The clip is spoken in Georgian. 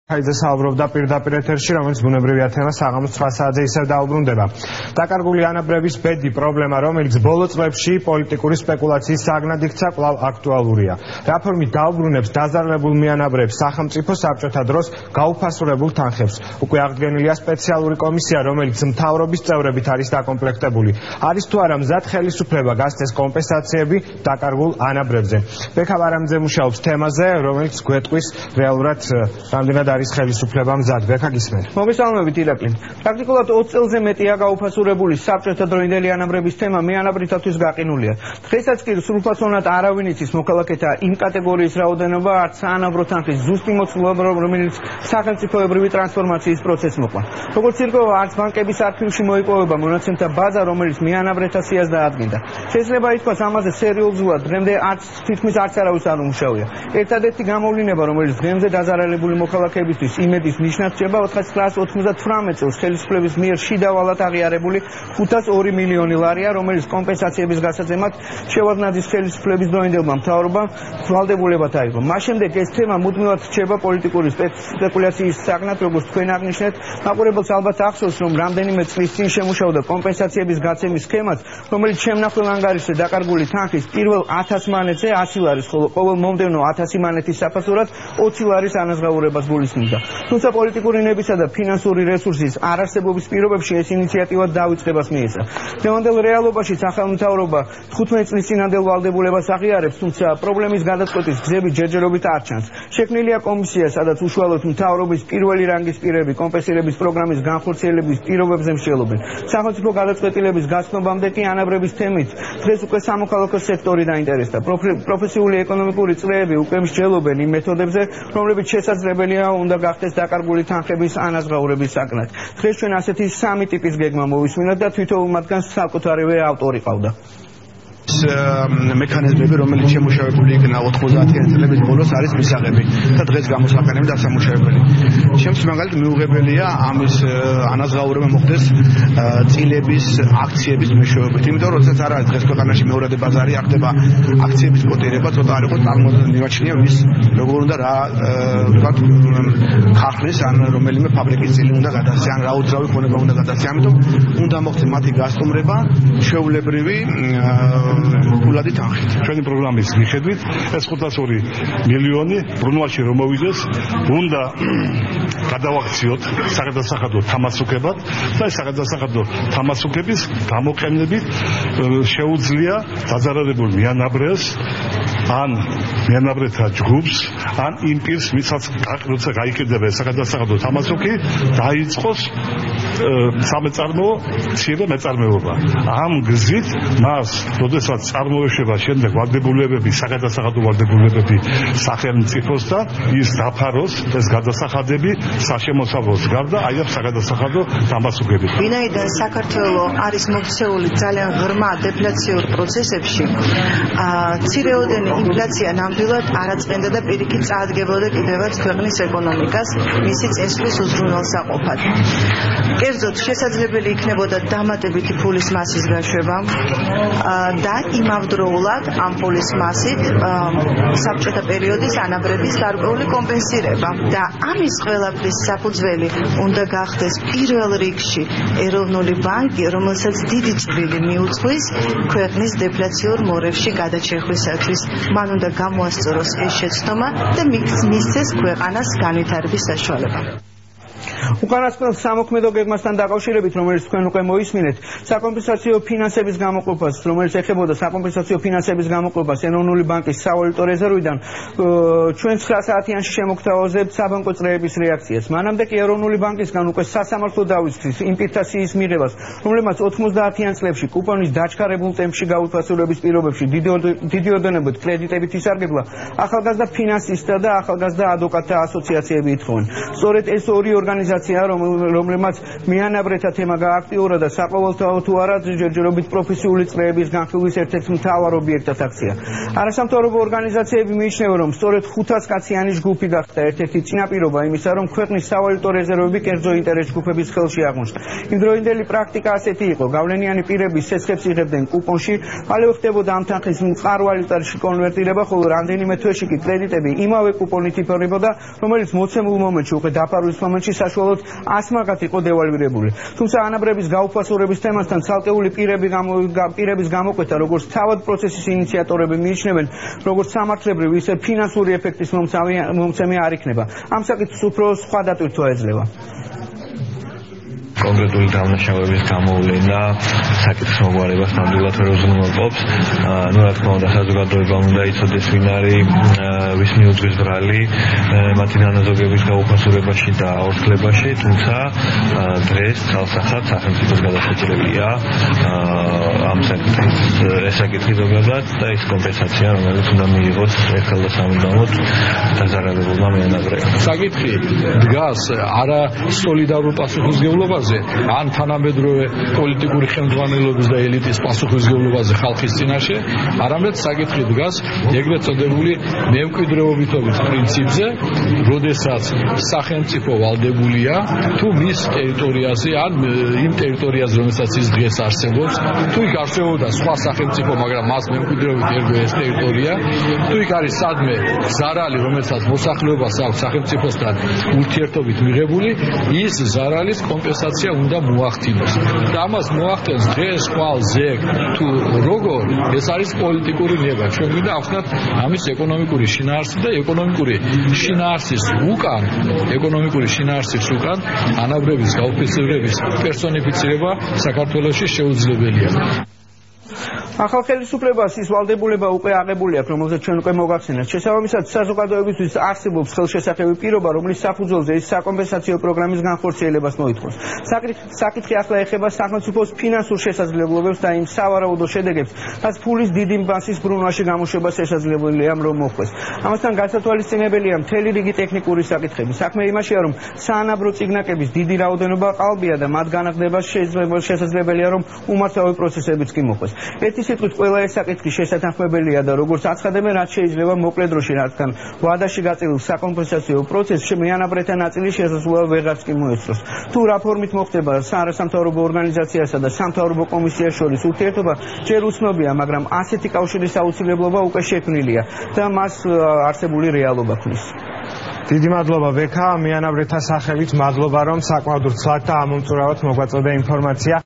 Haide საუბრობდა პირდაპირ ეთერში, რომელიც ბუნებრივია თემა საღამოს 9 საათზე ისევ დაუბრუნდება. Დაკარგული ანაბრების ბედი პრობლემა, რომელიც ბოლო წლებში პოლიტიკური სპეკულაციის საგნად იქცა, კვლავ აქტუალურია. Რეფორმით დაუბრუნებს დაზარალებულ მიანაბრებს სახელმწიფო საბჭოთა დროს გაუფასურებულ თანხებს. Უკვე აღდგენილია სპეციალური კომისია, რომელიც მთავრობის წევრებით არის დაკომპლექტებული. Არის თუ არა მზად ხელისუფლება გასცეს კომპენსაციები დაკარგულ ანაბრებზე. ბექა ვარამძე მუშაობს თემაზე, რომელიც გვეტყვის რეალურად რამდენად არის ხელისუფლება მზად. ბექა გისმენთ. მოგესალმებით ირაკლი. პრაქტიკულად 20 წელზე მეტია გაუფასურებული საბჭოთა დროინდელი ანაბრების თემა მიანაბრისათვის გაყინულია. დღესაც კი სრულფასოვნად არავინ იცის მოქალაქეთა იმ კატეგორიის რაოდენობა, არც საანაბრო თანხის ზუსტი მოცულობა, რომელიც სახელმწიფოებრივი ტრანსფორმაციის პროცესს მოყვა. როგორც ირკვევა, არც ბანკების არქივში მოიპოვება მონაცემთა ბაზა, რომელიც მიანაბრეთა სიას დაადგენდა. შეიძლება ითქვას, ამაზე სერიოზულად დღემდე თითქმის არც არავის არ უმუშავია. ერთადერთი გამოვლინება, რომელიც დღემდე დაზარალებული მოქალაქეებისთვის იმედის ნიშნად რჩება 1998 წელს ხელისუფლების მიერ შიდა ვალად აღიარებული 502 მილიონი ლარია, რომელიც კომპენსაციების გასაცემად შევარდნაძის ხელისუფლების დროინდელმა მთავრობამ ვალდებულებად აიღო. მას შემდეგ ეს თემა მუდმივად რჩება პოლიტიკური სპეკულაციის საგნად, როგორც თქვენ აღნიშნეთ. მაყურებელს ალბათ ახსოვს, რომ რამდენიმე წლის წინ შემუშავდა კომპენსაციების გაცემის სქემაც, რომელიც შემნახულ ანგარიშზე დაკარგული თანხის პირველ 1000 მანეთზე 100 ლარის, ხოლო ყოველ მომდევნო 1000 მანეთის საფასურად 20 ლარის ანაზღაურებას გულისხმობდა. Თუმცა პოლიტიკური ნებისა და ფინანსური რესურსის არარსებობის პირობებში ეს ინიციატივა დავიწყებას მიეცა. დღევანდელ რეალობაში სახელმთავრობა 15 წლის წინანდელ ვალდებულებას აღიარებს, თუმცა პრობლემის გადაწყვეტის გზები ჯერჯერობით არ ჩანს. შექმნილია კომისია, სადაც უშუალოდ მთავრობის პირველი რანგის პირები კომპენსირების პროგრამის განხორციელების პირობებზე მსჯელობენ. სახელმწიფო გადაწყვეტილების გაცნობამდე კი ანაბრების თემით დღეს უკვე სამოქალაქო სექტორი დაინტერესდა. პროფესიული ეკონომიკური წრეები უკვე მსჯელობენ იმ მეთოდებზე, რომლებიც შესაძლებელია უნდა გახდეს დაკარგული თანხების ანაზღაურების საგნად. დღეს ჩვენ ასეთი სამი ტიპის გეგმა მოვისმინოთ და თითოეულ მათგანს საკუთარივე ავტორი ყავდა. მექანიზმები, რომელიც შემუშავებული იქნა 90-იან წლების ბოლოს, არის მისაღები და დღეს გამოსაყენები და სამუშაოებელი. ჩემთვის მაგალითად მიუღებელია ამის ანაზღაურება მოხდეს წილების, აქციების მეშვეობით. იმიტომ რომ როდესაც არ არის დღეს ქვეყანაში მეორადი ბაზარი, ახდება აქციების კოტირება, ცოტა არ იყოს წარმომადგენლია ვის როგორ უნდა რა ვთქვათ ხახრის ან რომელიმე ფაბრიკის წილი უნდა გადასცე, ან რაუძრავი ქონება უნდა გადასცე. ამიტომ უნდა მოხდეს მათი გასტუმრება ჩვეულებრივი ფულადი თანხით. ჩვენი პროგრამის მიხედვით ეს 502 მილიონი ბრუნვაში რომ მოვიდეს, უნდა გადავაქციოთ საგადასახადო თამასუქებად და ეს საგადასახადო თამასუქების გამოყენებით შეუძლია დაზარალებულ მიანაბრეს ან მიანაბრეთა ჯგუფს ან იმ პირს, ვისაც როცა გაიკეთება საგადასახადო თამასუქი, დაიწყოს სამეწარმოო მცირე მეწარმეობა. ამ გზით მას როდესაც წარმოეშვება შემდეგ ვალდებულებები, საგადასახადო ვალდებულებები სახელმწიფოსთან, ის დაფაროს ეს გადასახადები საშემოსავლოს გარდა აი ამ საგადასახადო თამასუქებით. ვინაიდან საქართველოს არის მოქცეული ძალიან ღრმა დეფლაციურ პროცესებში, მცირეოდენი ინფლაცია ნამდვილად არაწყენდა და პირიქით წაადგებოდა კიდევაც ქვეყნის ეკონომიკას მისი წესვლის უზრუნველსაყოფად. კერძოდ შესაძლებელი იქნებოდა დამატებითი ფულის მასის გაშვება და იმავდროულად ამ ფულის მასით საბჭოთა პერიოდის ანაბრების გარკვეული კომპენსირება და ამის ყველაფრის საფუძველი უნდა გახდეს პირველ რიგში ეროვნული ბანკი, რომელსაც დიდი წვლილი მიუძღვის ქვეყნის დეფლაციურ მორევში გადაჭრისხმისათვის. მან უნდა გამოასწოროს ეს შეცდომა და მისცეს ქვეყანას განვითარების საშუალება. უკანასკნელ სამოქმედო გეგმასთან დაკავშირებით, რომელიც თქვენ უკვე მოისმინეთ, საკომპენსაციო ფინანსების გამოყოფას, რომელიც ეხებოდა საკომპენსაციო ფინანსების გამოყოფას ეროვნული ბანკის სავალუტო რეზერვიდან, ჩვენ 9 საათიანში შემოგთავაზებთ საბანკო წრეების რეაქციას. მანამდე კი ეროვნული ბანკისგან უკვე სასამართლო დავისხდის იმ პირთასიის მიღებას, რომლებმაც 90-იან წლებში კუპონის დაჩქარებულ ტემპში გაუფასურების პირობებში დიდი ოდენობით კრედიტებით ისარგებლა ახალგაზრდა ფინანსისტთა და ახალგაზრდა ადვოკატთა ასოციაციები ითხოვენ. სწორედ ეს ორი ორგანიზაცია ორგანიზაცია, რომელმაც მიანაბრეთა თემა გააქტიურა და საყოველთაო თუ არა ჯერჯერობით პროფესიული წრეების განხილვის ერთ-ერთ მთავარ ობიექტად აქცია. არასამთავრობო ორგანიზაციები მიიჩნევენ, რომ სწორედ 500 კაციანი ჯგუფი გახდა ერთ-ერთი წინაპირობა იმისა, რომ ქვეყნის სავალუტო რეზერვები კერძო ინტერეს ჯგუფების ხელში აღმოჩნდა. იმდროინდელი პრაქტიკა ასეთი იყო: გავლენიანი პირები სესხებს იღებდნენ კუპონში, მალე ხდებოდა ამ თანხის მწარვალუტარში კონვერტირება, ხოლო რამდენიმე თვეში კი კრედიტები იმავე კუპონით იფარებოდა, რომელიც მოცემულ მომენტში უკვე დაფარვის მომენტში საშუალოდ 100 მაგათ იყო დევალვირებული. თუმცა ანაბრების გაუფასურების თემასთან ცალკეული პირების გამოკვეთა, როგორც თავად პროცესის ინიციატორები მიიჩნევენ, როგორც სამართლებრივი, ისე ფინანსური ეფექტის მომცემი არ იქნება. ამ საკითხს უფრო სხვა დატვირთვა ეძლევა. კონკრეტული დამნაშავების გამოვლენა საკითხის მოგვარებას ნამდვილად ვერ უზრუნველყოფს. რა თქმა უნდა, საზოგადოებამ უნდა იცოდეს ვინ არის, ვის მიუძღვის ბრალი მათი განაზოგების გაუფასურებაში და აორთქლებაში, თუმცა დღეს ცალსახად სახელმწიფოს გადასაჭირებია ამ საკითხი ზოგადად და ის კომპენსაცია, რომელიც უნდა მიიღოს ერთხელ და სამუდამოდ დაზარალებულმა მეანაბრეებმა. საკითხი დგას არა სოლიდარულ პასუხისმგებლობაზე, ან თანამედროვე პოლიტიკური ხელმძღვანელობის და ელიტის პასუხისმგებლობაზე ხალხის წინაშე, არამედ საკითხი დგას ეგრეთ წოდებული მემკვიდრეობითობის პრინციპზე, როდესაც სახელმწიფო ვალდებულია თუ მის ტერიტორიაზე ან იმ ტერიტორიაზე, რომელსაც ის დღეს არსებობს, თუ იქ არსებობდა სხვა სახელმწიფო, მაგრამ მას მემკვიდრეობით ერგო ეს ტერიტორია, თუ იქ არის სადმე ზარალი, რომელსაც მოსახლეობას აქვს სახელმწიფოსთან ურთიერთობით მიღებული, ის ზარალის კომპენსაცია უნდა მოახდინოს. და ამას მოახდენს დღეს ხვალ ზეგ თუ როგორ, ეს არის პოლიტიკური ნება. ჩვენ გვინდა ახსნათ ამის ეკონომიკური შინაარსი და ეკონომიკური შინაარსის უკან ანაბრების გაუფასურების პერსონიფიცირება საქართველოში შეუძლებელია. ახალ ხელისუფლებას ის ვალდებულება უკვე აღებული აქვს, რომელზეც ჩვენ უკვე მოგახსენეთ. შესაბამისად, საზოგადოებისთვის არსებობს ხელშესახები პირობა, რომლის საფუძველზე ის საკომპენსაციო პროგრამის განხორციელებას მოითხოვს. საკითხი ახლა ეხება სახელმწიფოს ფინანსურ შესაძლებლობებს და იმ სავარაუდო შედეგებს, რაც ფულის დიდი მასის ბრუნვაში გამოშვება შესაძლებელია რომ მოხდეს. ამასთან გასათვალისწინებელია მთელი რიგი ტექნიკური საკითხები. საქმე იმაშია, რომ საანაბრო წიგნაკების დიდი რაოდენობა ყალბია და მათ განახდება შესაძლებელია რომ უმართავი პროცესებიც კი მოხდეს. ერთი სიტყვით, ყველა ეს საკითხი შესათანხმებელია და როგორც აცხადებენ, რაც შეიძლება მოკლე დროში, რადგან ვადაში გაწევილ საკომპენსაციო პროცესში მეანაბრეთა ნაწილი შესაძლოა ვეღარც კი მოეწოს. თუ რა ფორმით მოხდება არასამთავრობო ორგანიზაციასა და სამთავრობო კომისიას შორის ურთიერთობა, ჯერ უცნობია, მაგრამ ასეთი კავშირის აუცილებლობა უკვე შექმნილია და მას არსებული რეალობა ქმნის. დიდი მადლობა ბექა, მეანაბრეთა სახელით მადლობა, რომ საკმაოდ ვრცლად და ამომწურავად მოგვაწოდა ინფორმაცია.